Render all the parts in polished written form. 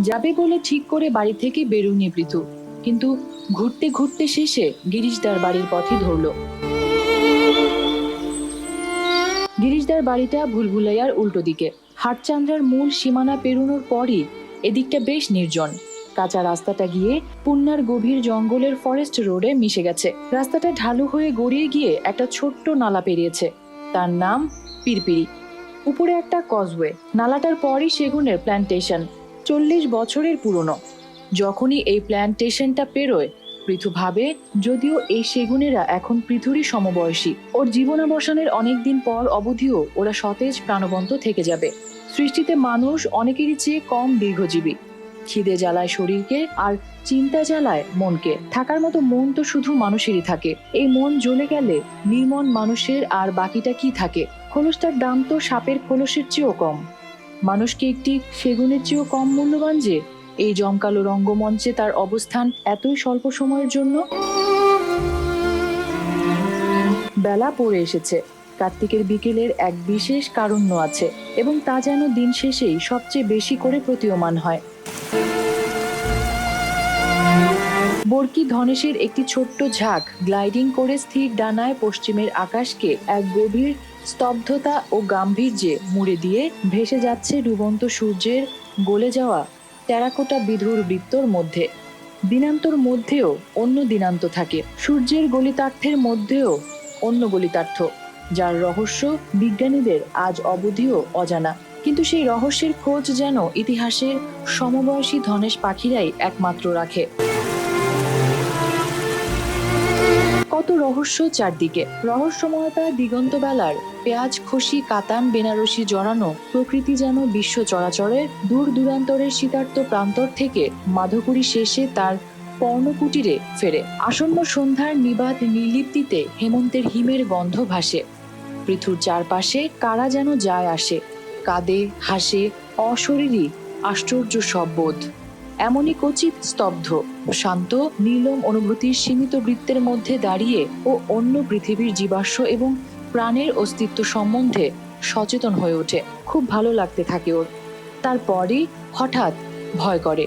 যাবে বলে ঠিক করে বাড়ি থেকে বেরোয়নি পৃথু, কিন্তু ঘুরতে ঘুরতে শেষে গিরিশদার বাড়ির পথই ধরলো। গিরিশদার বাড়িটা ভুলভুলাইয়ার উল্টো দিকে। হাটচান্দ্রার মূল সীমানা পেরোনোর পরই এদিকটা বেশ নির্জন। কাঁচা রাস্তাটা গিয়ে পুন্নার গভীর জঙ্গলের ফরেস্ট রোডে মিশে গেছে। রাস্তাটা ঢালু হয়ে গড়িয়ে গিয়ে একটা ছোট্ট নালা পেরিয়েছে, তার নাম পিরপিরি। উপরে একটা কজওয়ে, নালাটার পরই সেগুনের প্ল্যান্টেশন, 40 বছরের পুরনো। যখনই এই প্ল্যান্টেশনটা পেরোয়, পৃথু ভাবে যদিও এই সেগুনেরা এখন পৃথুরই সমবয়সী, ওর জীবনাবসানের অনেকদিন পর অবধিও ওরা সতেজ প্রাণবন্ত থেকে যাবে। সৃষ্টিতে মানুষ অনেকেরই চেয়ে কম দীর্ঘজীবী। খিদে জ্বালায় শরীরকে আর চিন্তা জ্বালায় মনকে। থাকার মতো মন তো শুধু মানুষেরই থাকে। এই মন জ্বলে গেলে নির্মন মানুষের আর বাকিটা কি থাকে? খোলসটার দাম তো সাপের খোলসের চেয়েও কম। মানুষকে একটি সেগুনের চেয়েও কম মূল্যবান যে এই জমকালো রঙ্গমঞ্চে তার অবস্থান এতই স্বল্প সময়ের জন্য। বেলা পড়ে এসেছে। কার্তিকের বিকেলের এক বিশেষ কারণ্য আছে, এবং তা যেন দিন শেষেই সবচেয়ে বেশি করে প্রতীয়মান হয়। বর্কি ধনেশের একটি ছোট্ট ঝাঁক গ্লাইডিং করে স্থির ডানায় পশ্চিমের আকাশকে এক গভীর স্তব্ধতা ও গাম্ভীর্যে মুড়ে দিয়ে ভেসে যাচ্ছে ডুবন্ত সূর্যের গলে যাওয়া টেরাকোটা বিধুর বৃত্তর মধ্যে। দিনান্তর মধ্যেও অন্য দিনান্ত থাকে, সূর্যের গলিতার্থের মধ্যেও অন্য গলিতার্থ, যার রহস্য বিজ্ঞানীদের আজ অবধিও অজানা। কিন্তু সেই রহস্যের খোঁজ যেন ইতিহাসের সমবয়সী ধনেশ পাখিরাই একমাত্র রাখে। কত রহস্য চারদিকে, রহস্যময়তা দিগন্ত বেলার পেঁয়াজ খসি কাতান বেনারসি জড়ানো প্রকৃতি যেন বিশ্ব চরাচরের দূর দূরান্তরের শীতার্ত প্রান্তর থেকে মাধকুরী শেষে তার পর্ণকুটিরে ফেরে। আসন্ন সন্ধ্যার নিবাদ নির্লিপ্তিতে হেমন্তের হিমের গন্ধ ভাসে। পৃথুর চারপাশে কারা যেন যায় আসে, কাঁদে হাসে, অশরীরী আশ্চর্য সব বোধ। এমনই কচিত স্তব্ধ শান্ত নীলম অনুভূতির সীমিত বৃত্তের মধ্যে দাঁড়িয়ে ও অন্য পৃথিবীর জীবাশ্ম এবং প্রাণের অস্তিত্ব সম্বন্ধে সচেতন হয়ে ওঠে। খুব ভালো লাগতে থাকে ওর। তারপরই হঠাৎ ভয় করে।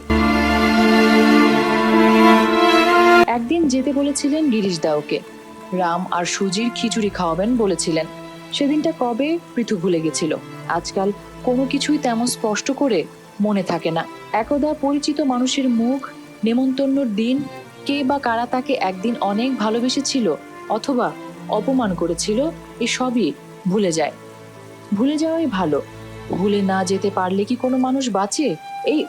একদিন যেতে বলেছিলেন গিরিশদা ওকে, রাম আর সুজির খিচুড়ি খাওয়াবেন বলেছিলেন। সেদিনটা কবে পৃথু ভুলে গেছিল। আজকাল কোনো কিছুই তেমন স্পষ্ট করে মনে থাকে না। একদা পরিচিত মানুষের মুখ, নেমন্তন্নর দিন, কে বা কারা তাকে একদিন অনেক ভালোবেসেছিল অথবা অপমান করেছিল, এসবই ভুলে যায়। ভুলে যাওয়াই ভালো। ভুলে না যেতে পারলে কি কোনো মানুষ বাঁচে? এই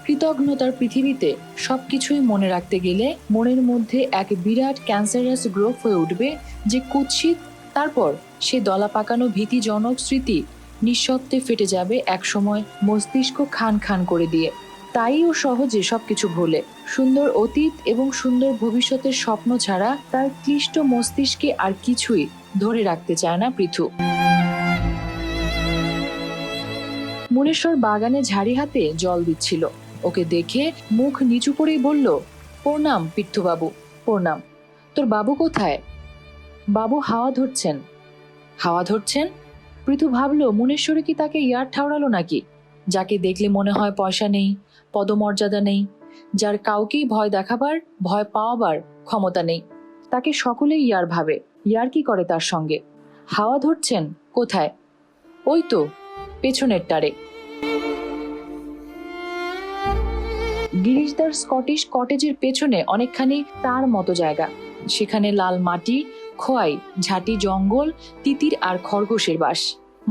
কৃতজ্ঞতার পৃথিবীতে সবকিছুই মনে রাখতে গেলে মনের মধ্যে এক বিরাট ক্যান্সারাস গ্রোথ হয়ে উঠবে, যে কুৎসিত তারপর সে দলা পাকানো ভীতিজনক স্মৃতি নিঃশব্দে ফেটে যাবে একসময় মস্তিষ্ক খান খান করে দিয়ে। তাই ও সহজে সবকিছু ভোলে। সুন্দর অতীত এবং সুন্দর ভবিষ্যতের স্বপ্ন ছাড়া তার ক্লিষ্ট মস্তিষ্কে আর কিছুই ধরে রাখতে চায় না পৃথু। মুনেশ্বর বাগানে ঝাড়ি হাতে জল দিচ্ছিল। ওকে দেখে মুখ নিচু করেই বলল, প্রণাম পিঠুবাবু, প্রণাম। তোর বাবু কোথায়? বাবু হাওয়া ধরছেন। হাওয়া ধরছেন? পৃথু ভাবলো মুনেশ্বরে কি তাকে ইয়ার ঠাউরালো নাকি? যাকে দেখলে মনে হয় পয়সা নেই, পদমর্যাদা নেই, যার কাউকেই ভয় দেখাবার ভয় পাওয়াবার ক্ষমতা নেই, তাকে সকলেই ইয়ার ভাবে, ইয়ার কি করে তার সঙ্গে। হাওয়া ধরছেন কোথায়? ওই তো পেছনের টারে। গিরিশদার স্কটিশ কটেজের পেছনে অনেকখানি তার মতো জায়গা। সেখানে লাল মাটি, খোয়াই, ঝাঁটি জঙ্গল, তিতির আর খরগোশের বাস।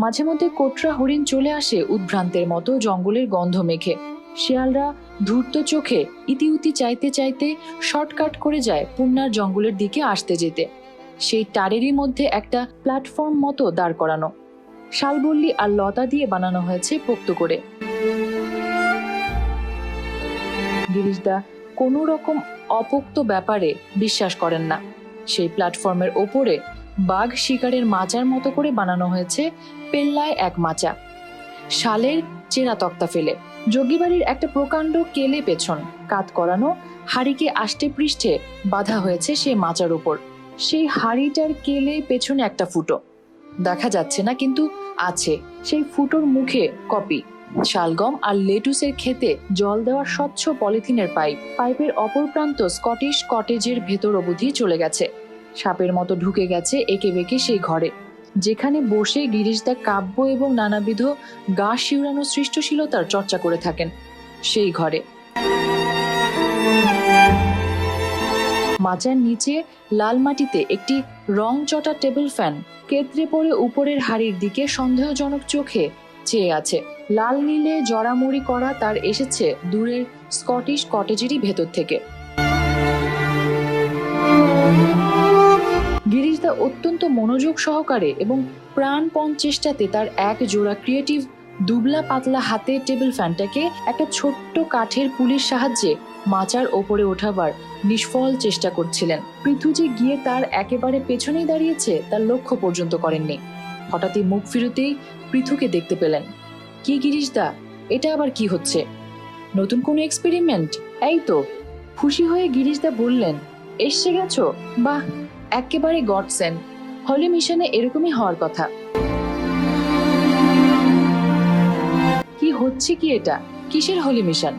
মাঝে মধ্যে কোটরা হরিণ চলে আসে উদ্ভ্রান্তের মতো জঙ্গলের গন্ধ মেখে। শিয়ালরা ধূর্ত চোখে ইতিউতি চাইতে চাইতে শর্টকাট করে যায় পুন্নার জঙ্গলের দিকে আসতে যেতে। সেই টারেরই মধ্যে একটা প্ল্যাটফর্ম মতো দাঁড় করানো, শালবল্লী আর লতা দিয়ে বানানো হয়েছে পোক্ত করে। গিরিশদা কোনো রকম অপোক্ত ব্যাপারে বিশ্বাস করেন না। সেই প্ল্যাটফর্মের ওপরে বাঘ শিকারের মাচার মতো করে বানানো হয়েছে পেল্লায় এক মাচা, শালের চেরা তক্তা ফেলে। যোগীবাড়ির একটা প্রকাণ্ড কেলে পেছন কাত করানো হাড়িকে আষ্টে পৃষ্ঠে বাঁধা হয়েছে সেই মাচার উপর। সেই হাড়িটার কেলে পেছনে একটা ফুটো দেখা যাচ্ছে না, কিন্তু আছে। সেই ফুটোর মুখে কপি, শালগম আর লেটুসের ক্ষেতে জল দেওয়ার স্বচ্ছ পলিথিনের পাইপের অপর প্রান্ত স্কটিশ কটেজের ভেতর অবধি চলে গেছে। সাপের মতো ঢুকে গেছে একে বেঁকে সেই ঘরে, যেখানে বসে গিরিশদা কাব্য এবং নানাবিধ গা শিউরানো সৃষ্টশীলতার চর্চা করে থাকেন। সেই ঘরে মাচার নিচে লাল মাটিতে একটি রং চটা টেবিল ফ্যান কেতরে পড়ে উপরের হাড়ির দিকে সন্দেহজনক চোখে চেয়ে আছে। লাল নীলে জড়ামড়ি করা তার এসেছে দূরের স্কটিশ কটেজেরই ভেতর থেকে। গিরিশদা অত্যন্ত মনোযোগ সহকারে এবং প্রাণপণ চেষ্টাতে তার এক জোড়া ক্রিয়েটিভ দুবলা পাতলা হাতে টেবিল ফ্যানটাকে একটা ছোট্ট কাঠের পুলির সাহায্যে মাচার ওপরে ওঠাবার নিষ্ফল চেষ্টা করছিলেন। পৃথু যে গিয়ে তার একেবারে পেছনেই দাঁড়িয়েছে তার লক্ষ্য পর্যন্ত করেননি। হঠাৎই মুখ ফিরতেই পৃথুকে দেখতে পেলেন। কি গিরিশদা, এটা আবার কি হচ্ছে? নতুন কোনো এক্সপেরিমেন্ট? এই তো। খুশি হয়ে গিরিশদা বললেন, এসে গেছো? বাহ, একেবারে গডসেন্ড। হলি মিশনে এরকমই হওয়ার কথা। কি হচ্ছে কি এটা? কিসের হলি মিশন?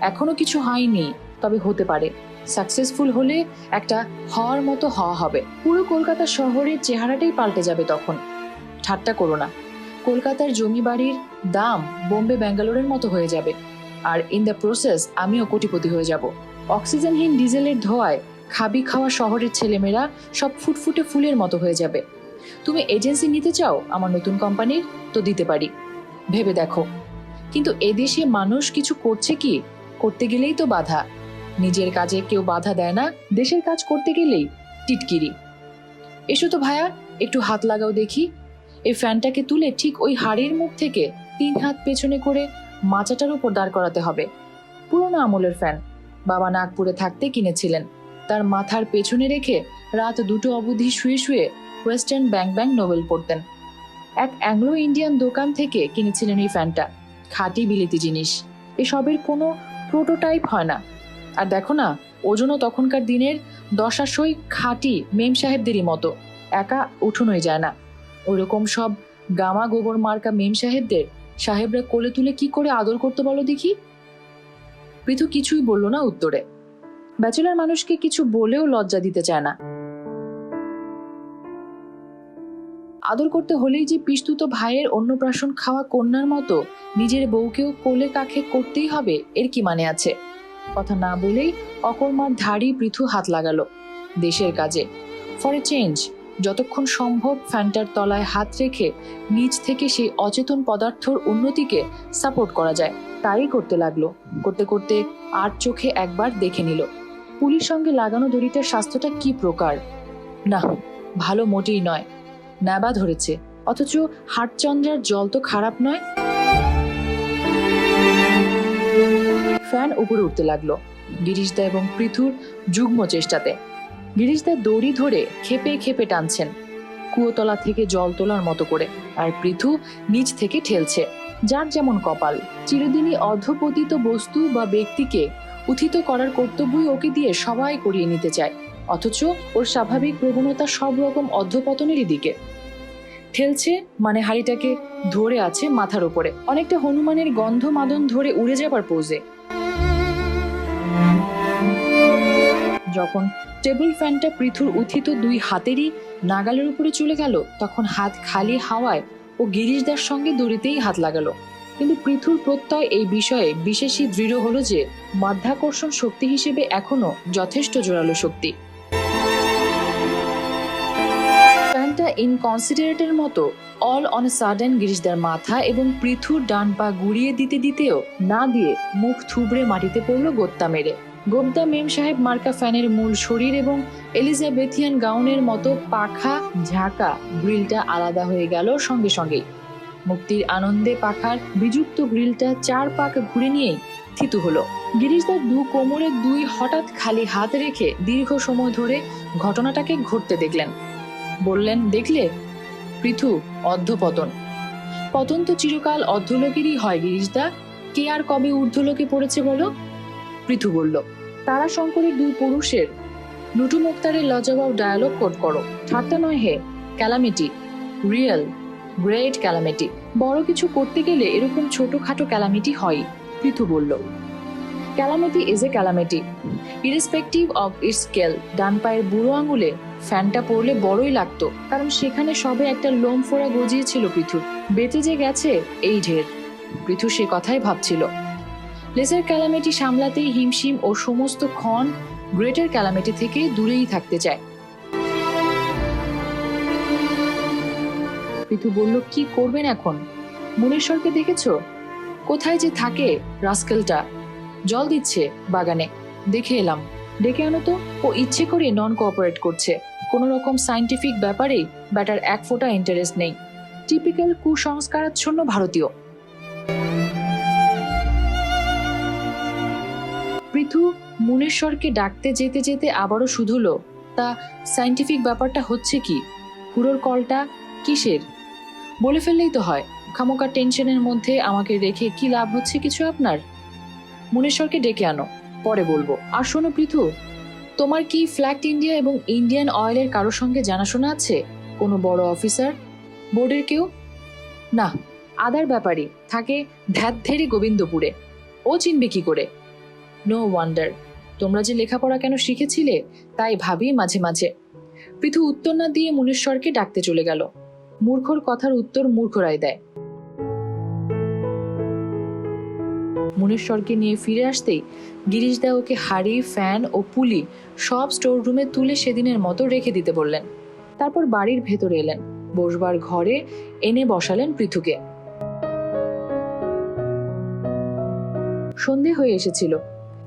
এখনো কিছু হয়নি, তবে হতে পারে। সাকসেসফুল হলে একটা হওয়ার মতো হওয়া হবে। পুরো কলকাতা শহরের চেহারাটাই পাল্টে যাবে তখন। ঠাট্টা করো না। কলকাতার জমি বাড়ির দাম বোম্বে ব্যাঙ্গালোরের মতো হয়ে যাবে, আর ইন দ্য প্রসেস আমিও কোটিপতি হয়ে যাব। অক্সিজেনহীন ডিজেলের ধোঁয়ায় খাবি খাওয়া শহরের ছেলেমেয়েরা সব ফুটফুটে ফুলের মতো হয়ে যাবে। তুমি এজেন্সি নিতে চাও আমার নতুন কোম্পানির? তো দিতে পারি, ভেবে দেখো। কিন্তু এদেশে মানুষ কিছু করছে কি? করতে গেলেই তো বাধা। নিজের কাজে কেউ বাধা দেয় না, দেশের কাজ করতে গেলেই টিটকিরি। এসো তো ভায়া, একটু হাত লাগাও দেখি। এই ফ্যানটাকে তুলে ঠিক ওই হাড়ির মুখ থেকে 3 হাত পেছনে করে মাচাটার উপর দাঁড় করাতে হবে। পুরোনো আমলের ফ্যান, বাবা নাগপুরে থাকতে কিনেছিলেন। তার মাথার পেছনে রেখে রাত 2টো অবধি শুয়ে শুয়ে ওয়েস্টার্ন ব্যাং ব্যাং নোবেল পড়তেন। এক অ্যাংলো ইন্ডিয়ান দোকান থেকে কিনেছিলেন এই ফ্যানটা। খাঁটি বিলিতি জিনিস, এসবের কোনো প্রোটোটাইপ হয় না। আর দেখো না, ওজনও তখনকার দিনের দশাশই খাঁটি মেম সাহেবদেরই মতো, একা উঠোনই যায় না। ওইরকম সব গামা গোবর মার্কা মেম সাহেবরা কোলে তুলে কি করে আদর করতে বলো দেখি? পৃথু কিছুই বলল না উত্তরে। ব্যাচেলার মানুষকে কিছু বলেও লজ্জা দিতে চায় না। আদর করতে হলেই যে পিস্তুত ভাইয়ের অন্নপ্রাশন খাওয়া কন্যার মতো নিজের বউকেও কোলে কাখে করতেই হবে, এর কি মানে আছে? কথা না বলেই অকর্মার ধাড়ি পৃথু হাত লাগালো। দেশের কাজে, ফর এ চেঞ্জ। যতক্ষণ সম্ভব ফ্যানটার তলায় হাত রেখে নিচ থেকে সেই অচেতন পদার্থর উন্নতিকে সাপোর্ট করা যায় তাই করতে লাগলো। করতে করতে আর চোখে একবার দেখে নিল পুলির সঙ্গে লাগানো দড়িটার স্বাস্থ্যটা কি প্রকার। না, ভালো মোটেই নয়। ন্যাবা ধরেছে, অথচ হাটচন্দ্রার জল তো খারাপ নয়। ফ্যান উপরে উঠতে লাগলো গিরিশদা এবং পৃথুর যুগ্ম চেষ্টাতে। গিরিশদা দড়ি ধরে খেপে খেপে টানছেন কুয়োতলা থেকে জল তোলার মতো করে, আর পৃথু নিচ থেকে ঠেলছে। যার যেমন কপাল, চিরদিনই অধঃপতিত বস্তু বা ব্যক্তিকে উত্থিত করার কর্তব্যই ওকে দিয়ে সবাই করিয়ে নিতে চায়, অথচ ওর স্বাভাবিক প্রবণতা সব রকম অধঃপতনেরই দিকে। ঠেলছে মানে হাড়িটাকে ধরে আছে মাথার উপরে, অনেকটা হনুমানের গন্ধ মাদন ধরে উড়ে যাবার পোজে। যখন টেবিল ফ্যানটা পৃথুর উত্থিত 2 হাতেরই নাগালের উপরে চলে গেল, তখন হাত খালি হাওয়ায় ও গিরিশদার সঙ্গে দড়িতেই হাত লাগালো। কিন্তু পৃথুর প্রত্যয় এই বিষয়ে বিশেষই দৃঢ় হলো যে মাধ্যাকর্ষণ শক্তি হিসেবে এখনো যথেষ্ট জোরালো শক্তি। ফ্যানটা ইনকনসিডারেটের মতো অল অন এ সাডেন গিরিশদার মাথা এবং পৃথুর ডান পা গুড়িয়ে দিতে দিতেও না দিয়ে মুখ থুবড়ে মাটিতে পড়লো গোত্তা মেরে। গোবদা মেম সাহেব মার্কা ফ্যানের মূল শরীর এবং এলিজাবেথিয়ান গাউনের মতো পাখা ঝাঁকা গ্রিলটা আলাদা হয়ে গেল সঙ্গে সঙ্গেই। মুক্তির আনন্দে পাখার বিযুক্ত গ্রিলটা 4 পাক ঘুরে নিয়েই থিতু হলো। গিরিশদার 2 কোমরে 2 হঠাৎ খালি হাত রেখে দীর্ঘ সময় ধরে ঘটনাটাকে ঘটতে দেখলেন। বললেন, দেখলে পৃথু, অর্ধপতন। পতন তো চিরকাল অর্ধলোকেরই হয় গিরিশদা, কে আর কবে ঊর্ধ্বলোকে পড়েছে বলো? পৃথু বলল, তারা শঙ্করের 2 পুরুষের নুটু মুক্তারের লজবাব ডায়ালগ কোট করো। ঠাট্টা নয় হে, ক্যালামিটি, রিয়েল। Great calamity. বড় কিছু করতে গেলে এরকম ছোটখাটো ক্যালামিটি হয়, পৃথু বলল। Calamity is a calamity, irrespective of its scale. ডান পায়ের বুড়ো আঙুলে ফ্যানটা পড়লে বড়ই লাগতো, কারণ সেখানে সবে একটা লোম ফোড়া গজিয়েছিল পৃথু। বেঁচে যে গেছে এই ঢের। পৃথু সে কথাই ভাবছিল। লেসার ক্যালামিটি সামলাতেই হিমশিম ও সমস্ত ক্ষণ গ্রেটার ক্যালামিটি থেকে দূরেই থাকতে চায়। পৃথু বলল, কি করবেন এখন? মুনেশ্বরকে দেখেছো? কোথায় যে থাকে রাস্কেলটা? জল দিচ্ছে বাগানে, দেখে এলাম। ডেকে আনো তো। ও ইচ্ছে করে নন কোঅপারেট করছে। কোনো রকম সায়েন্টিফিক ব্যাপারে ব্যাটার এক ফোঁটা ইন্টারেস্ট নেই। টিপিক্যাল কুসংস্কারাচ্ছন্ন ভারতীয়। পৃথু মুনেশ্বরকে ডাকতে যেতে যেতে আবারও শুধুলো, তা সায়েন্টিফিক ব্যাপারটা হচ্ছে কি? হুড়োর কলটা কিসের? বলে ফেললেই তো হয়। খামোকা টেনশনের মধ্যে আমাকে রেখে কি লাভ হচ্ছে কিছু আপনার? মুনেশ্বরকে ডেকে আনো, পরে বলবো। আর শোনো পৃথু, তোমার কি ফ্ল্যাক্ট ইন্ডিয়া এবং ইন্ডিয়ান অয়েলের কারোর সঙ্গে জানাশোনা আছে? কোনো বড় অফিসার, বোর্ডের কেউ? না, আদার ব্যাপারই থাকে ধ্যাতধেরি গোবিন্দপুরে। ও চিনবে কি করে? No wonder. তোমরা যে লেখাপড়া কেন শিখেছিলে তাই ভাবি মাঝে মাঝে। পৃথু উত্তর না দিয়ে মুনেশ্বরকে ডাকতে চলে গেল। মূর্খর কথার উত্তর মূর্খরাই দেয়। মুনেশ্বরকে নিয়ে ফিরে আসতেই গিরিশদা ওকে হাড়ি, ফ্যান ও পুলি সব স্টোর রুমে তুলে সেদিনের মতো রেখে দিতে বললেন। তারপর বাড়ির ভেতরে এলেন। বসবার ঘরে এনে বসালেন পৃথুকে। সন্ধে হয়ে এসেছিল।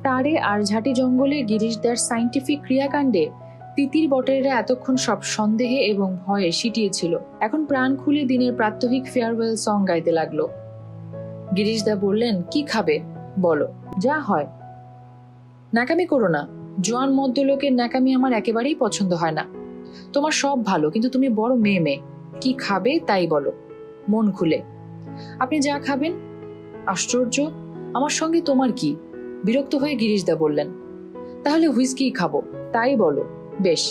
তারে আর ঝাঁটি জঙ্গলে গিরিশদার সায়েন্টিফিক ক্রিয়াকাণ্ডে তিতির বটেরা এতক্ষণ সব সন্দেহে এবং ভয়ে সিটিয়েছিল। এখন প্রাণ খুলে দিনের প্রাত্যহিক ফেয়ারওয়েল সং গাইতে লাগলো। গিরিশদা বললেন, কি খাবে বলো, যা হয়। ন্যাকামি করো না। জোয়ান মদ্য লোকের ন্যাকামি আমার একেবারেই পছন্দ হয় না। তোমার সব ভালো, কিন্তু তুমি বড় মেয়ে। কি খাবে তাই বলো, মন খুলে। আপনি যা খাবেন। আশ্চর্য, আমার সঙ্গে তোমার কি? বিরক্ত হয়ে গিরিশদা বললেন, তাহলে হুইস্কি খাবো। তাই বলো, বেশ।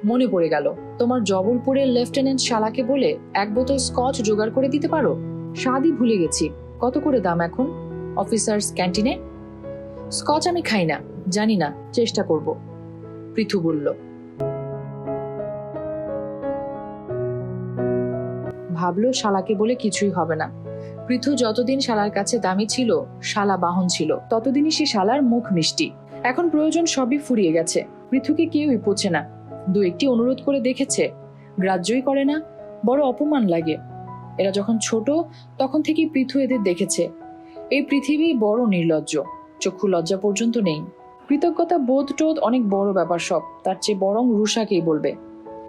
মনে পড়ে গেল, তোমার জবলপুরের লেফটেন্যান্ট শালাকে বলে এক বোতল স্কচ জোগাড় করে দিতে পারো? স্বাদই ভুলে গেছি। কত করে দাম এখন অফিসার্স ক্যান্টিনে? স্কচ আমি খাই না, জানি না, চেষ্টা করব, পৃথু বলল। ভাবলো শালাকে বলে কিছুই হবে না। পৃথু যতদিন শালার কাছে দামি ছিল, শালা বাহন ছিল, ততদিনই সে শালার মুখ মিষ্টি। এখন প্রয়োজন সবই ফুরিয়ে গেছে। পৃথুকে কেউই পোছে না। দু একটি অনুরোধ করে দেখেছে, গ্রাহ্যই করে না। বড় অপমান লাগে। এরা যখন ছোট তখন থেকেই পৃথু এদের দেখেছে। এই পৃথিবী বড় নির্লজ্জ, চক্ষু লজ্জা পর্যন্ত নেই। কৃতজ্ঞতা বোধ টোধ অনেক বড় ব্যাপার সব, তার চেয়ে বরং রুষাকেই বলবে।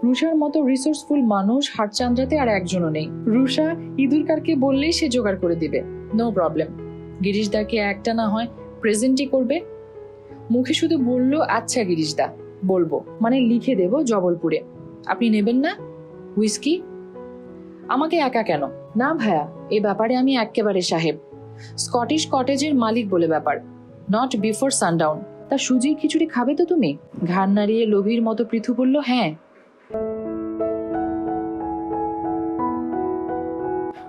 রুষার মতো রিসোর্সফুল মানুষ হাটচান্দ্রাতে আর একজনও নেই। রুষা ইঁদুরকারকে বললেই সে জোগাড় করে দিবে, নো প্রবলেম। গিরিশদাকে একটা না হয় প্রেজেন্টই করবে। মুখে শুধু বললো, আচ্ছা গিরিশদা, বলবো, মানে লিখে দেব জবলপুরে। আপনি নেবেন না হুইস্কি? আমাকে একা কেন? না ভাইয়া, এ ব্যাপারে আমি একেবারে সাহেব। স্কটিশ কটেজের মালিক বলে ব্যাপার। Not before sundown. তা সুজির খিচুড়ি খাবে তো তুমি? ঘাড় নাড়িয়ে লোভীর মতো পৃথু বলল, হ্যাঁ।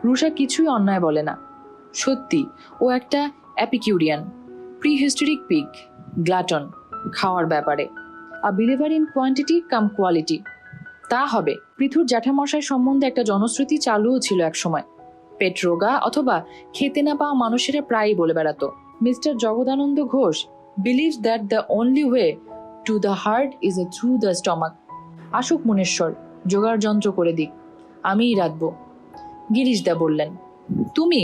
রুষা কিছুই অন্যায় বলে না। সত্যি ও একটা অ্যাপিকিউরিয়ান, প্রিহিস্টোরিক পিগ, গ্লাটন খাওয়ার ব্যাপারে। A believer in quantity cum quality. তা হবে। পৃথুর জ্যাঠামশাই সম্বন্ধে একটা জনশ্রুতি চালুও ছিল এক সময়। পেট রোগা অথবা খেতে না পাওয়া মানুষেরা প্রায়ই বলে বেড়াতো, mister Jagadananda Ghosh believes that the only way to the heart is a through the stomach. আসুক মুনেশ্বর, জোগাড় যন্ত্র করে দিক, আমিই রাখবো। গিরিশদা বললেন, তুমি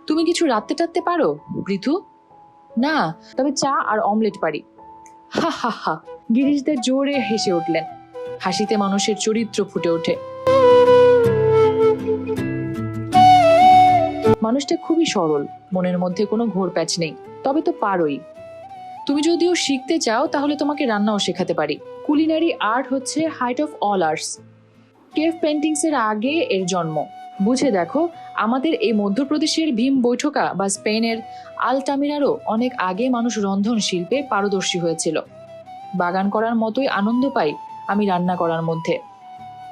তুমি কিছু রাঁধতে টাতে পারো পৃথু? না, তবে চা আর অমলেট পারি। হা হা হা। গিরিশদা জোরে হেসে উঠলেন। হাসিতে মানুষের চরিত্র ফুটে ওঠে। মানুষটা খুবই সরল, মনের মধ্যে কোনো ঘোর প্যাচ নেই। তবে তো পারোই। তুমি যদিও শিখতে চাও তাহলে তোমাকে রান্নাও শেখাতে পারি। কুলিনারি আর্ট হচ্ছে height of all arts. Cave paintings এর আগে এর জন্ম। বুঝে দেখো, আমাদের এই মধ্যপ্রদেশের ভীম বৈঠকা বা স্পেনের আলটামিরারও অনেক আগে মানুষ রন্ধন শিল্পে পারদর্শী হয়েছিল। বাগান করার মতোই আনন্দ পাই আমি রান্না করার মধ্যে।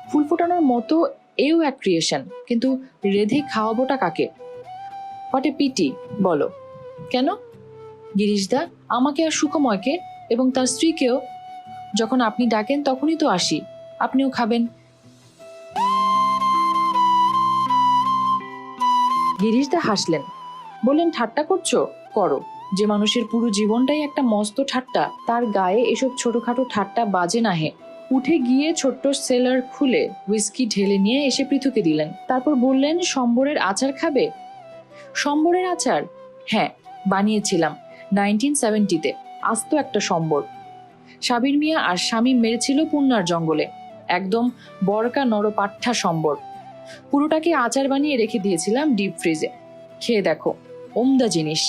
ফুল ফোটানোর মতো এও এক ক্রিয়েশন, কিন্তু রেধে খাওয়াবোটা কাকে? হোয়াট এ পিটি, বলো। কেন? গিরিশদা, আমাকে আর সুকময়কে এবং তার স্ত্রীকেও। যখন আপনি ডাকেন তখনই তো আসি, আপনিও খাবেন। গিরিশদা হাসলেন, বললেন, ঠাট্টা করছো? করো। যে মানুষের পুরো জীবনটাই একটা মস্ত ঠাট্টা, তার গায়ে এসব ছোটখাটো ঠাট্টা বাজে না হে। উঠে গিয়ে ছোট্ট সেলার খুলে হুইস্কি ঢেলে নিয়ে এসে পৃথুকে দিলেন। তারপর বললেন, সম্বরের আচার খাবে? সম্বরের আচার? হ্যাঁ, বানিয়েছিলাম 1970-তে। আস্ত একটা সম্বর। সাবির মিয়া আর স্বামী মেরেছিল পুন্নার জঙ্গলে, একদম বরকা নরপাঠা সম্বর। পুরোটাকে আচার বানিয়ে রেখে দিয়েছিলাম ডিপ ফ্রিজে। খেয়ে দেখো, ওমদা জিনিস।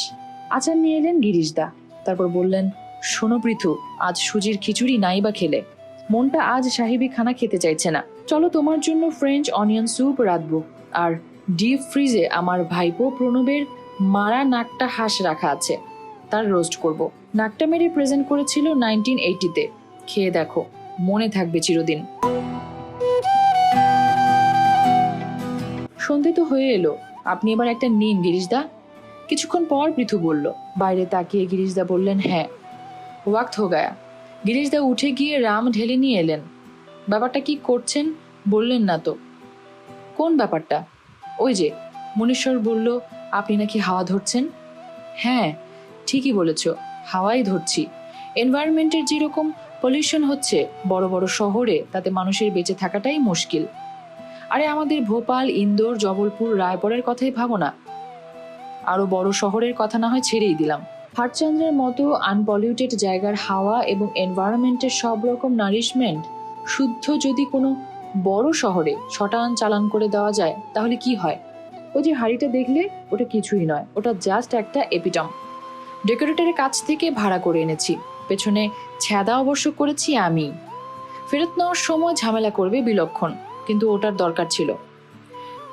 আচার নিয়ে এলেন গিরিশদা। তারপর বললেন, শোনো পৃথু, আজ সুজির খিচুড়ি নাই বা খেলে। মনটা আজ সাহেবি খানা খেতে চাইছে না। চলো তোমার জন্য ফ্রেঞ্চ অনিয়ন স্যুপ রাঁধবো। আর ডিপ ফ্রিজে আমার ভাইপো প্রণবের মারা নাকটা হাঁস রাখা আছে, তার রোস্ট করব। নাকটা মেরে প্রেজেন্ট করেছিল 1980-তে। খেয়ে দেখো, মনে থাকবে চিরদিন। সন্ধে তো হয়ে এলো, আপনি এবার একটা নিন গিরিশদা। কিছুক্ষণ পর পৃথু বলল। বাইরে তাকিয়ে গিরিশদা বললেন, হ্যাঁ, ওয়াক্ত হো গায়া। গিরিশদা উঠে গিয়ে রাম ঢেলে নিয়ে এলেন। ব্যাপারটা কি করছেন বললেন না তো? কোন ব্যাপারটা? ওই যে মনীশ্বর বলল আপনি নাকি হাওয়া ধরছেন। হ্যাঁ, ঠিকই বলেছ, হাওয়াই ধরছি। এনভায়রনমেন্টের যেরকম পলিউশন হচ্ছে বড় বড় শহরে, তাতে মানুষের বেঁচে থাকাটাই মুশকিল। আরে আমাদের ভোপাল, ইন্দোর, জবলপুর, রায়পুরের কথাই ভাবো না। আরো বড় শহরের কথা না হয় ছেড়েই দিলাম। হাটচন্দ্রের মতো আনপলিউটেড জায়গার হাওয়া এবং এনভায়রনমেন্টের সব রকম নারিশমেন্ট শুদ্ধ যদি কোনো বড় শহরে শটান চালান করে দেওয়া যায়, তাহলে কি হয়? ওই যে হাড়িটা দেখলে, ওটা কিছুই নয়, ওটা জাস্ট একটা এপিটম। ডেকোরেটরের কাছ থেকে ভাড়া করে এনেছি। পেছনে ছ্যাদা অবশ্য করেছি আমি। ফেরত নেওয়ার সময় ঝামেলা করবে বিলক্ষণ, কিন্তু ওটার দরকার ছিল।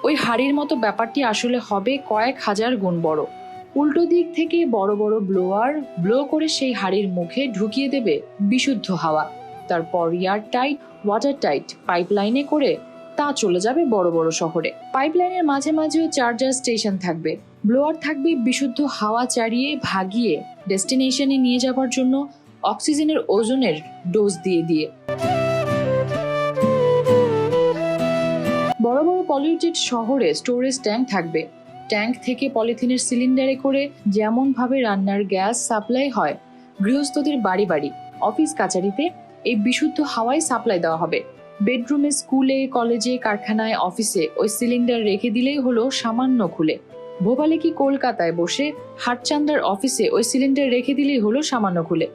ওই হাড়ির মতো ব্যাপারটি আসলে হবে কয়েক হাজার গুণ বড়। উল্টো দিক থেকে বড় বড় ব্লোয়ার ব্লো করে সেই হাড়ির মুখে ঢুকিয়ে দেবে বিশুদ্ধ হাওয়া। তারপর এয়ার টাইট, ওয়াটার টাইট পাইপলাইনে করে তা চলে যাবে বড় বড় শহরে। পাইপলাইনের মাঝে মাঝেও চার্জার স্টেশন থাকবে। ব্লোয়ার থাকবে বিশুদ্ধ হাওয়া চারিয়ে ভাগিয়ে ডেস্টিনেশনে নিয়ে যাবার জন্য অক্সিজেনের ওজনের ডোজ দিয়ে দিয়ে। বড় বড় পলিউটেড শহরে স্টোরেজ ট্যাঙ্ক থাকবে। ট্যাঙ্ক থেকে পলিথিনের সিলিন্ডারে করে যেমন ভাবে রান্নার গ্যাস সাপ্লাই হয় গৃহস্থদের বাড়ি বাড়ি, অফিস কাচারিতে এই বিশুদ্ধ হাওয়াই সাপ্লাই দেওয়া হবে। বেডরুমে, স্কুলে, কলেজে, কারখানায়, অফিসে ওই সিলিন্ডার রেখে দিলেই হলো সামান্য খুলে। ভোপালে কি কলকাতায় বসে হাটচান্দার অফিসে ওই সিলিন্ডার রেখে দিলেই হলো সামান্য খুলে।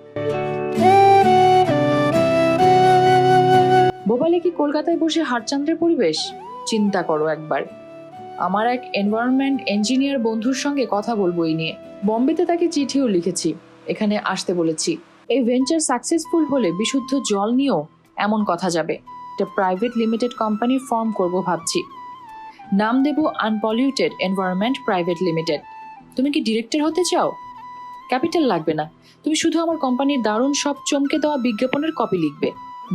ভোপালে কি কলকাতায় বসে হাটচান্দ্রের পরিবেশ? চিন্তা করো একবার। আমার এক এনভায়রনমেন্ট ইঞ্জিনিয়ার বন্ধুর সঙ্গে কথা বলবো এই নিয়ে। বম্বেতে তাকে চিঠিও লিখেছি, এখানে আসতে বলেছি। এই ভেঞ্চার সাকসেসফুল হলে বিশুদ্ধ জল নিয়েও এমন কথা যাবে। একটা প্রাইভেট লিমিটেড কোম্পানি ফর্ম করব ভাবছি। নাম দেব আনপলিউটেড এনভায়রনমেন্ট প্রাইভেট লিমিটেড। তুমি কি ডিরেক্টর হতে চাও? ক্যাপিটাল লাগবে না, তুমি শুধু আমার কোম্পানির দারুণ সব চমকে দেওয়া বিজ্ঞাপনের কপি লিখবে,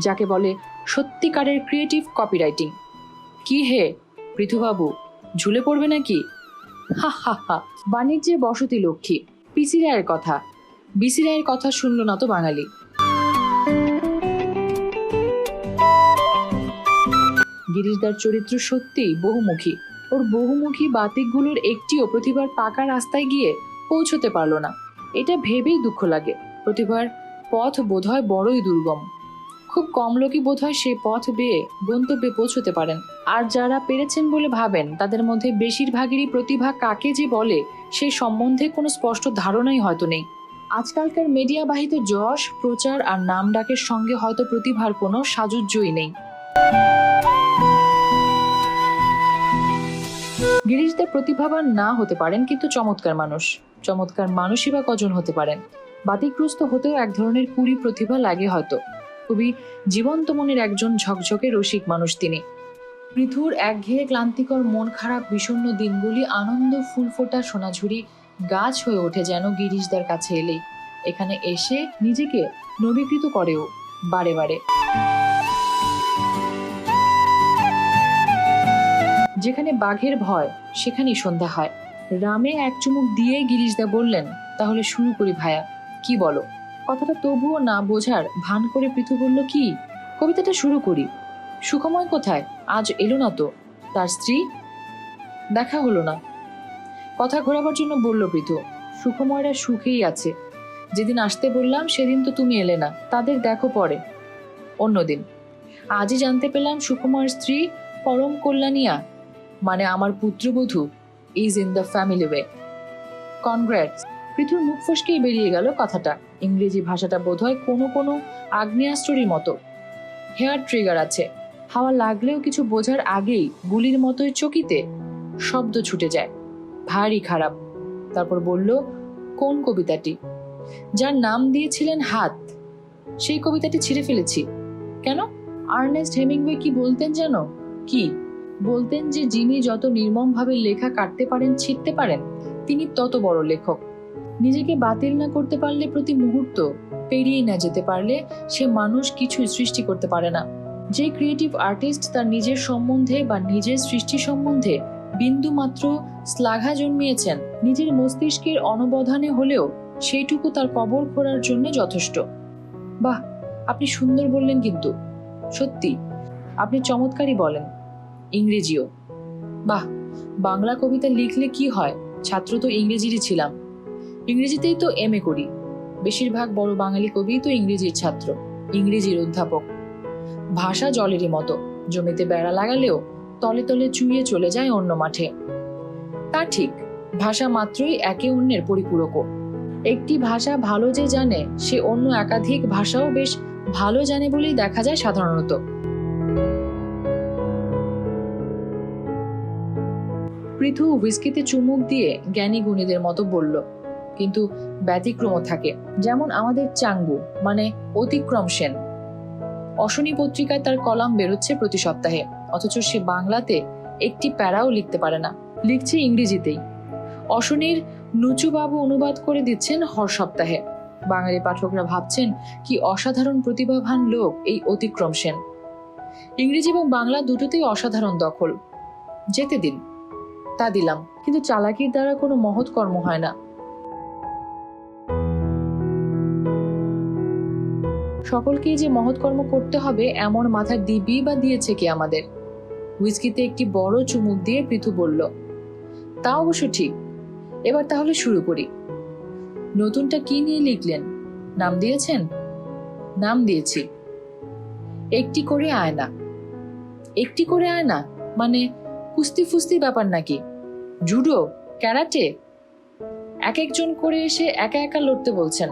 যাকে বলে সত্যিকারের ক্রিয়েটিভ কপিরাইটিং। কি হে পৃথুবাবু, ঝুলে পড়বে নাকি? হা হা হা। বাণিজ্যে বসতি লক্ষ্মী। পিসি রায়ের কথা, বিসি রায়ের কথা শুনলো না তো বাঙালি। গিরিশদার চরিত্র সত্যিই বহুমুখী। ওর বহুমুখী বাতিকগুলোর একটিও প্রতিভার পাকা রাস্তায় গিয়ে পৌঁছতে পারলো না। এটা ভেবেই দুঃখ লাগে। প্রতিভার পথ বোধহয় বড়ই দুর্গম। খুব কম লোকই বোধহয় সেই পথ বেয়ে গন্তব্যে পৌঁছতে পারেন। আর যারা পেরেছেন বলে ভাবেন, তাদের মধ্যে বেশিরভাগেরই প্রতিভা কাকে যে বলে সেই সম্বন্ধে কোনো স্পষ্ট ধারণাই হয়তো নেই। আজকালকার মিডিয়া বাহিত যশ, প্রচার আর নাম ডাকের সঙ্গে হয়তো প্রতিভার কোনো সাযুজ্যই নেই। গিরিশদা প্রতিভাবান না হতে পারেন, কিন্তু চমৎকার মানুষ। চমৎকার মানুষই বা কজন হতে পারেন? বাতিগ্রস্ত হতেও এক ধরনের কুড়ি প্রতিভা লাগে হয়তো। খুবই জীবন্ত মনের একজন ঝকঝকে রসিক মানুষ তিনি। পৃথুর একঘেয়ে ক্লান্তিকর মন খারাপ বিষণ্ণ দিনগুলি আনন্দ ফুলফোটা সোনাঝুরি গাছ হয়ে ওঠে যেন গিরিশদার কাছে এলেই। এখানে এসে নিজেকে নবীকৃত করেও বারে বারে। যেখানে বাঘের ভয় সেখানেই সন্ধ্যা হয়। রামে এক চুমুক দিয়ে গিরিশদা বললেন, তাহলে শুরু করি ভায়া, কি বলো? কথাটা তবুও না বোঝার ভান করে পৃথু বলল, কি? কবিতাটা শুরু করি। সুখময় কোথায়? আজ এলো না তো। তার স্ত্রী? দেখা হলো না। কথা ঘোরাবার জন্য বলল পৃথু, সুখময়রা সুখেই আছে। যেদিন আসতে বললাম সেদিন তো তুমি এলে না, তাদের দেখো পরে, অন্যদিন। আজই জানতে পেলাম সুখময়ের স্ত্রী পরম কল্যাণিয়া, মানে আমার পুত্রবধূ, is in the family way. Congrats. পৃথুর মুখ ফসকেই বেরিয়ে গেল কথাটা। ইংরেজি ভাষাটা বোধহয় কোনো কোনো আগ্নেয়াস্ত্রের মতো। হেয়ার ট্রিগার আছে, হাওয়া লাগলেও কিছু বোঝার আগেই গুলির মতোই চকিতে শব্দ ছুটে যায়। ভারী খারাপ। তারপর বলল, কোন কবিতাটি? যার নাম দিয়েছিলেন হাত, সেই কবিতাটি ছিঁড়ে ফেলেছি। কেন? আর্নেস্ট হেমিংওয়ে কি বলতেন জানো? কি বলতেন? যে যিনি যত নির্মমভাবে লেখা কাটতে পারেন, ছিঁড়তে পারেন, তিনি তত বড় লেখক। নিজেকে বাতিল না করতে পারলে, প্রতি মুহূর্ত পেরিয়ে না যেতে পারলে, সে মানুষ কিছুই সৃষ্টি করতে পারে না। যে ক্রিয়েটিভ আর্টিস্ট তার নিজের সম্বন্ধে বা নিজের সৃষ্টি সম্বন্ধে বিন্দু মাত্র শ্লাঘা জন্মিয়েছেন, নিজের মস্তিষ্কের অনবধানে হলেও সেইটুকু তার কবর খোঁড়ার জন্য যথেষ্ট। বাহ, আপনি সুন্দর বললেন, কিন্তু সত্যি আপনি চমৎকারই বলেন। ইংরেজিও। বাহ, বাংলা কবিতা লিখলে কি হয়? ছাত্র তো ইংরেজিরই ছিলাম, ইংরেজিতেই তো এমএ করি। বেশিরভাগ বড় বাঙালি কবি তো ইংরেজির ছাত্র, ইংরেজির অধ্যাপক। ভাষা জলেরই মতো, জমিতে বেড়া লাগালেও তলে তলে চুইয়ে চলে যায় অন্য মাঠে। তা ঠিক, ভাষা মাত্রই একে অন্যের পরিপূরকও। একটি ভাষা ভালো যে জানে, সে অন্য একাধিক ভাষাও বেশ ভালো জানে বলেই দেখা যায় সাধারণত। পৃথু হুইস্কিতে চুমুক দিয়ে জ্ঞানী গুণীদের মতো বলল, কিন্তু ব্যতিক্রমও থাকে। যেমন আমাদের চাঙ্গু, মানে অতিক্রম সেন। অশনি পত্রিকায় তার কলাম বেরোচ্ছে প্রতি সপ্তাহে, অথচ সে বাংলাতে একটি প্যারাও লিখতে পারে না, লিখছে ইংরেজিতেই। অশনির নুচুবাবু অনুবাদ করে দিচ্ছেন হর সপ্তাহে। বাঙালি পাঠকরা ভাবছেন কি অসাধারণ প্রতিভাবান লোক এই অতিক্রম সেন। ইংরেজি এবং বাংলা দুটোতেই অসাধারণ দখল। যেতে দিন। তা দিলাম, কিন্তু চালাকির দ্বারা কোনো মহৎ কর্ম হয় না। সকলকেই যে মহৎ কর্ম করতে হবে এমন মাথা দিবি বা দিয়েছে কে আমাদের? হুইস্কিতে একটি বড় চুমুক দিয়ে পৃথু বলল, তা অবশ্য ঠিক। এবার তাহলে শুরু করি। নতুনটা কি নিয়ে লিখলেন? নাম দিয়েছেন? নাম দিয়েছি, একটি করে আয়না। একটি করে আয়না মানে কুস্তি ফুস্তি ব্যাপার নাকি? Judo, karate? এক একজন করে এসে একা একা লড়তে বলছেন।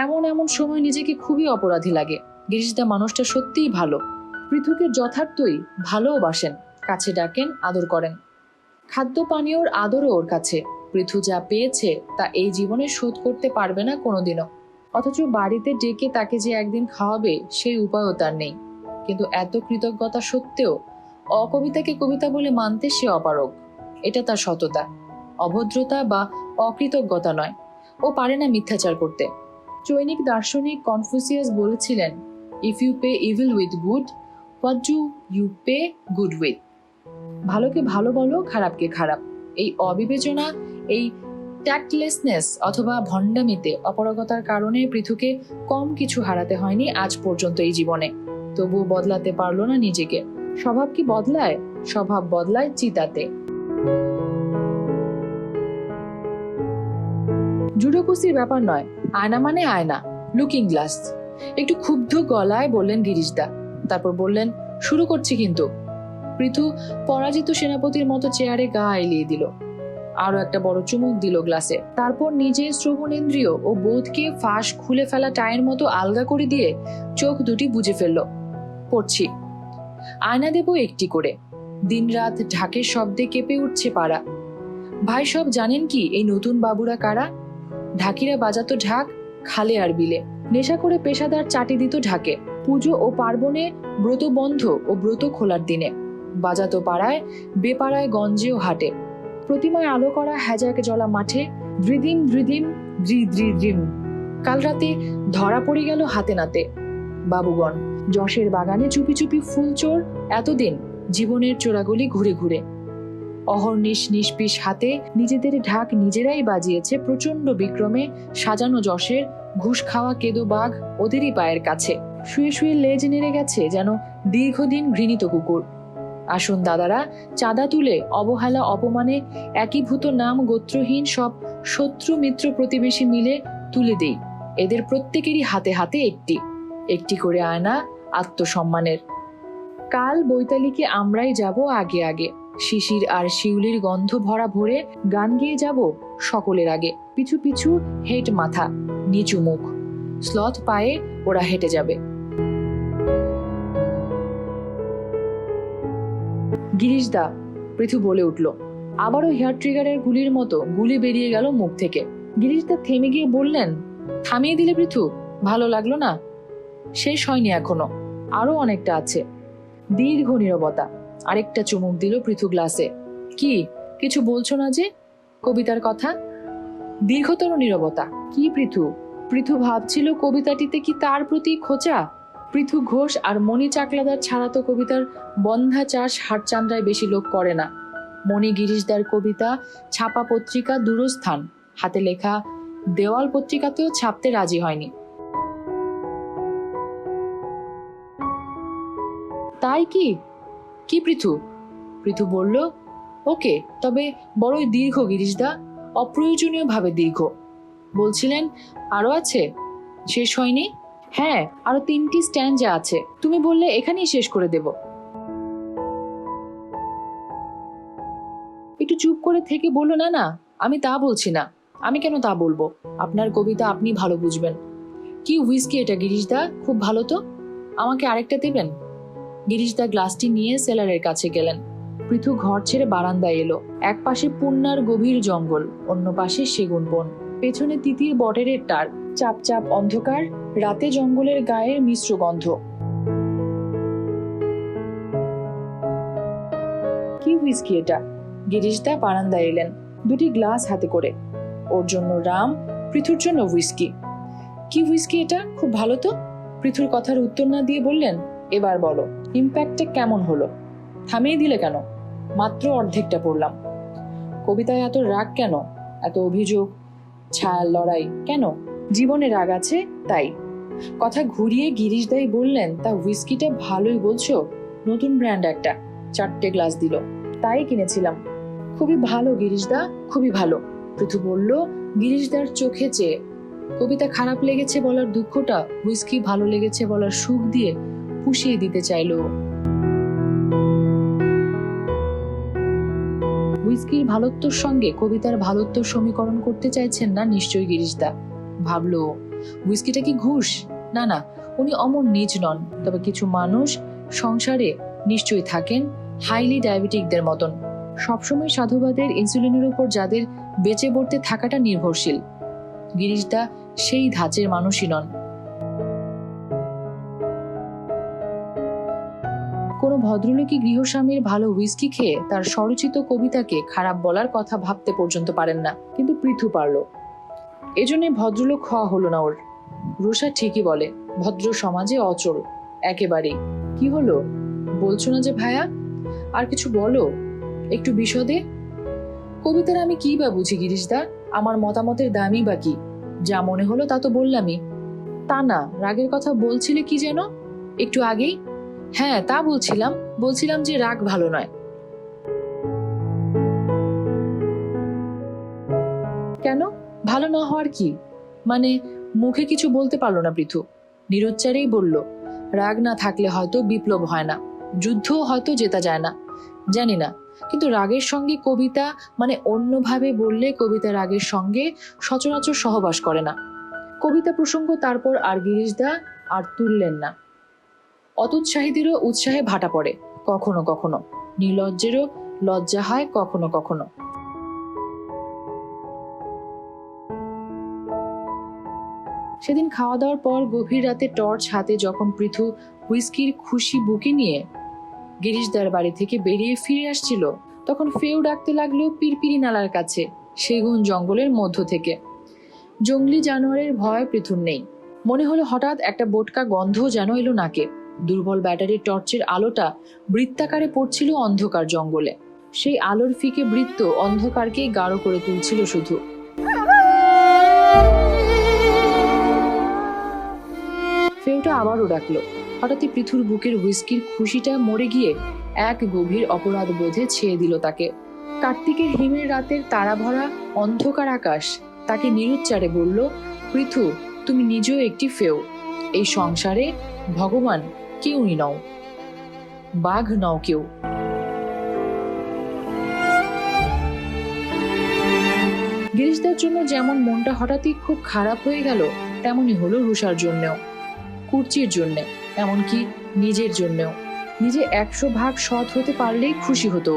এমন এমন সময় নিজেকে খুবই অপরাধী লাগে। গিরিশদা মানুষটা সত্যিই ভালো। পৃথুকে যথার্থই ভালোবাসেন, কাছে ডাকেন, আদর করেন। খাদ্য পানীয়র আদরও ওর কাছে। পৃথু যা পেয়েছে তা এই জীবনে শোধ করতে পারবে না কোনোদিনও। অথচ বাড়িতে ডেকে তাকে যে একদিন খাওয়াবে সেই উপায়ও তার নেই। কিন্তু এত কৃতজ্ঞতা সত্ত্বেও অকবিতাকে কবিতা বলে মানতে সে অপারগ। এটা তার সততা, অভদ্রতা বা অকৃতজ্ঞতা নয়। ও পারে না মিথ্যাচার করতে। চৈনিক দার্শনিক কনফুসিয়াস বলেছিলেন, if you pay evil with good, what do you pay good with? ভালোকে ভালো বলো, খারাপকে খারাপ। এই অবিবেচনা, এই ট্যাক্টলেসনেস অথবা ভণ্ডামিতে অপারগতার কারণে পৃথুকে কম কিছু হারাতে হয়নি আজ পর্যন্ত এই জীবনে। তবুও বদলাতে পারলো না নিজেকে। স্বভাব কি বদলায়? স্বভাব বদলায় চিতাতে। জুডো কুস্তির ব্যাপার নয়, আয়না মানে আয়না, লুকিং গ্লাস। একটু ক্ষুব্ধ গলায় বললেন গিরিশদা। তারপর বললেন, শুরু করছি কিন্তু। পৃথু পরাজিত সেনাপতির মতো চেয়ারে গা এলিয়ে দিল। আরো একটা বড় চুমুক দিল গ্লাসে। তারপর নিজের শ্রবণেন্দ্রিয় ও বোধকে ফাঁস খুলে ফেলা টায়ের মতো আলগা করে দিয়ে চোখ দুটি বুজে ফেলল। পড়ছি। আয়না দেব একটি করে। দিনরাত ঢাকের শব্দে কেঁপে উঠছে পাড়া। ভাই সব জানেন কি এই নতুন বাবুরা কারা? ঢাকিরা বাজাতো ঢাক খালে আর বিলে। নেশা করে পেশাদার চাটি দিত ঢাকে। পুজো ও পার্বণে, ব্রত বন্ধ ও ব্রত খোলার দিনে। বাজাতো পাড়ায়, বেপাড়ায়, গঞ্জে ও হাটে। প্রতিমায় আলো করা হ্যাজাক জলা মাঠে দ্রিদিম দ্রিদিম দ্রি দ্রি দ্রিম। কাল রাতে ধরা পড়ে গেল হাতে নাতে। বাবুগণ যশের বাগানে চুপি চুপি ফুল চোর এতদিন জীবনের চোরাগলি ঘুরে ঘুরে। অহর্নিশ নিষ্পিস হাতে নিজেদের ঢাক নিজেরাই বাজিয়েছে প্রচন্ড বিক্রমে সাজানো যশের ঘুষ খাওয়া কেদো বাঘ ওদেরই পায়ের কাছে শুয়ে শুয়ে লেজ নেড়ে গেছে যেন দীর্ঘদিন ঘৃণিত কুকুর। আসুন দাদারা, চাঁদা তুলে অবহেলা অপমানে একীভূত নাম গোত্রহীন সব শত্রু মিত্র প্রতিবেশী মিলে তুলে দেই এদের প্রত্যেকেরই হাতে হাতে একটি একটি করে আয়না আত্মসম্মানের। কাল বৈতালিকে আমরাই যাব আগে আগে, শিশির আর শিউলির গন্ধ ভরা ভরে গান গেয়ে যাব সকলের আগে। পিছু পিছু হেট মাথা, নিচু মুখ, স্লথ পায়ে ওরা হেঁটে যাবে। গিরিশদা, পৃথু বলে উঠল। আবারও হেয়ার ট্রিগারের গুলির মতো গুলি বেরিয়ে গেল মুখ থেকে। গিরিশদা থেমে গিয়ে বললেন, থামিয়ে দিলে পৃথু? ভালো লাগলো না? শেষ হয়নি এখনো, আরো অনেকটা আছে। দীর্ঘ নীরবতা। আরেকটা চুমুক দিল পৃথু গ্লাসে। কি, কিছু বলছো না যে? কবিতার কথা। দীর্ঘতর নীরবতা। কি পৃথু? পৃথু ভাবছিল কবিতাটিতে কি তার প্রতি খোঁচা? পৃথু ঘোষ আর মণি চাকলাদার ছাড়া তো কবিতার বন্ধা চাষ হাটচান্দ্রায় বেশি লোক করে না। মণি গিরিশদার কবিতা ছাপা পত্রিকা দূরস্থান, হাতে লেখা দেওয়াল পত্রিকাতেও ছাপতে রাজি হয়নি। তাই কি? কি পৃথু? পৃথু বলল, ওকে, তবে বড়ই দীর্ঘ গিরিশদা, অপ্রয়োজনীয় ভাবে দীর্ঘ। বলছিলেন আরো আছে? শেষ হয়নি? হ্যাঁ, আরো 3টি স্ট্যান্জা আছে। তুমি বললে এখানেই শেষ করে দেব। একটু চুপ করে থেকে বললো, না না, আমি তা বলছি না। আমি কেন তা বলবো? আপনার কবিতা আপনি ভালো বুঝবেন। কি হুইস্কি এটা গিরিশদা, খুব ভালো তো। আমাকে আরেকটা দেবেন? গিরিশদা গ্লাসটি নিয়ে সেলারের কাছে গেলেন। পৃথু ঘর ছেড়ে বারান্দায় এলো। এক পাশে পুন্নার গভীর জঙ্গল, অন্য পাশে সেগুন বন, পেছনে তিতির বটেরের টার, চাপ চাপ অন্ধকার, রাতে জঙ্গলের গায়ের মিশ্র গন্ধ। কি হুইস্কি এটা? গিরিশদা বারান্দায় এলেন, 2টি গ্লাস হাতে করে। ওর জন্য রাম, পৃথুর জন্য হুইস্কি। কি হুইস্কি এটা, খুব ভালো তো। পৃথুর কথার উত্তর না দিয়ে বললেন, এবার বলো, ইম্প্যাক্টটা কেমন হলো? থামিয়ে দিলে কেন? মাত্র অর্ধেকটা পড়লাম। কবিতায় এত রাগ কেন? এত অভিযোগ, ছায়ার লড়াই কেন? জীবনে রাগ আছে তাই। কথা ঘুরিয়ে গিরিশদাই বললেন, তা হুইস্কিটা ভালোই বলছো? নতুন ব্র্যান্ড একটা। 4টে গ্লাস দিল। তাই কিনেছিলাম। খুবই ভালো গিরিশদা, খুবই ভালো। পৃথু বলল গিরিশদার চোখে চেয়ে। কবিতা খারাপ লেগেছে বলার দুঃখটা হুইস্কি ভালো লেগেছে বলার সুখ দিয়ে পুষিয়ে দিতে চাইলো। হুইস্কির ভালোত্বর সঙ্গে কবিতার ভালোত্বর সমীকরণ করতে চাইছেন না নিশ্চয়ই গিরিশদা। ভাবলো, হুইস্কিটা কি ঘুষ? না না, উনি অমন নীচ নন। তবে কিছু মানুষ সংসারে নিশ্চয়ই থাকেন হাইলি ডায়াবেটিকদের মতন, সবসময় সাধুবাদের ইনসুলিনের উপর যাদের বেঁচে পড়তে থাকাটা নির্ভরশীল। গিরিশদা সেই ধাঁচের মানুষই নন। কোনো ভদ্রলোকী গৃহস্বামীর ভালো হুইস্কি খেয়ে তার স্বরচিত কবিতাকে খারাপ বলার কথা ভাবতে পর্যন্ত পারেন না, কিন্তু পৃথু পারল। এজন্য ভদ্রলোক হওয়া হলো না ওর। রুষা ঠিকই বলে, ভদ্র সমাজে অচল একেবারেই। কি হলো, বলছো না যে ভায়া? আর কিছু বলো, একটু বিশদে। কবিতার আমি কি বা বুঝি গিরিশদা? আমার মতামতের দামই বা কি? যা মনে হলো তা তো বললামই। তা না, রাগের কথা বলছিলে কি যেন একটু আগেই? হ্যাঁ, তা বলছিলাম যে রাগ ভালো নয়। কেন ভালো না হওয়ার কি? মানে মুখে কিছু বলতে পারলো না পৃথু, নিরুচ্চারেই বলল, রাগ না থাকলে হয়তো বিপ্লব হয় না, যুদ্ধও হয়তো জেতা যায় না, জানি না। কিন্তু রাগের সঙ্গে কবিতা, মানে অন্যভাবে বললে কবিতা রাগের সঙ্গে সচরাচর সহবাস করে না। কবিতা প্রসঙ্গ তারপর আর গিরিশদা আর তুললেন না। অতুৎসাহীদেরও উৎসাহে ভাটা পড়ে কখনো কখনো, নির্লজ্জেরও লজ্জা হয় কখনো কখনো। সেদিন খাওয়া দাওয়ার পর গভীর রাতে টর্চ হাতে যখন পৃথু হুইস্কির খুশি বুকে নিয়ে গিরিশদার বাড়ি থেকে বেরিয়ে ফিরে আসছিল, তখন ফেউ ডাকতে লাগলো পিরপিরি নালার কাছে, সেগুন জঙ্গলের মধ্য থেকে। জঙ্গলি জানোয়ারের ভয় পৃথুর নেই। মনে হলো হঠাৎ একটা বোটকা গন্ধ যেন এলো নাকে। দুর্বল ব্যাটারির টর্চের আলোটা বৃত্তাকারে পড়ছিল অন্ধকার জঙ্গলে। সেই আলোর ফিকে বৃত্ত অন্ধকারকে গাঢ় করে তুলছিল শুধু। ফেউটা আবারও ডাকলো। হঠাৎই পৃথুর বুকের হুইস্কির খুশিটা মরে গিয়ে এক গভীর অপরাধ বোধে ছেয়ে দিল তাকে। কার্তিকের হিমের রাতের তারা ভরা অন্ধকার আকাশ তাকে নিরুচ্চারে বলল, পৃথু, তুমি নিজেও একটি ফেউ। এই সংসারে ভগবান কেউই নও, বাঘ নও কেউ। গিরিশদার জন্য যেমন মনটা হঠাৎই খুব খারাপ হয়ে গেল, তেমনই হলো রুষার জন্যেও, কুর্চির জন্যে, এমনকি নিজের জন্যেও। নিজে 100 ভাগ সৎ হতে পারলেই খুশি হতো।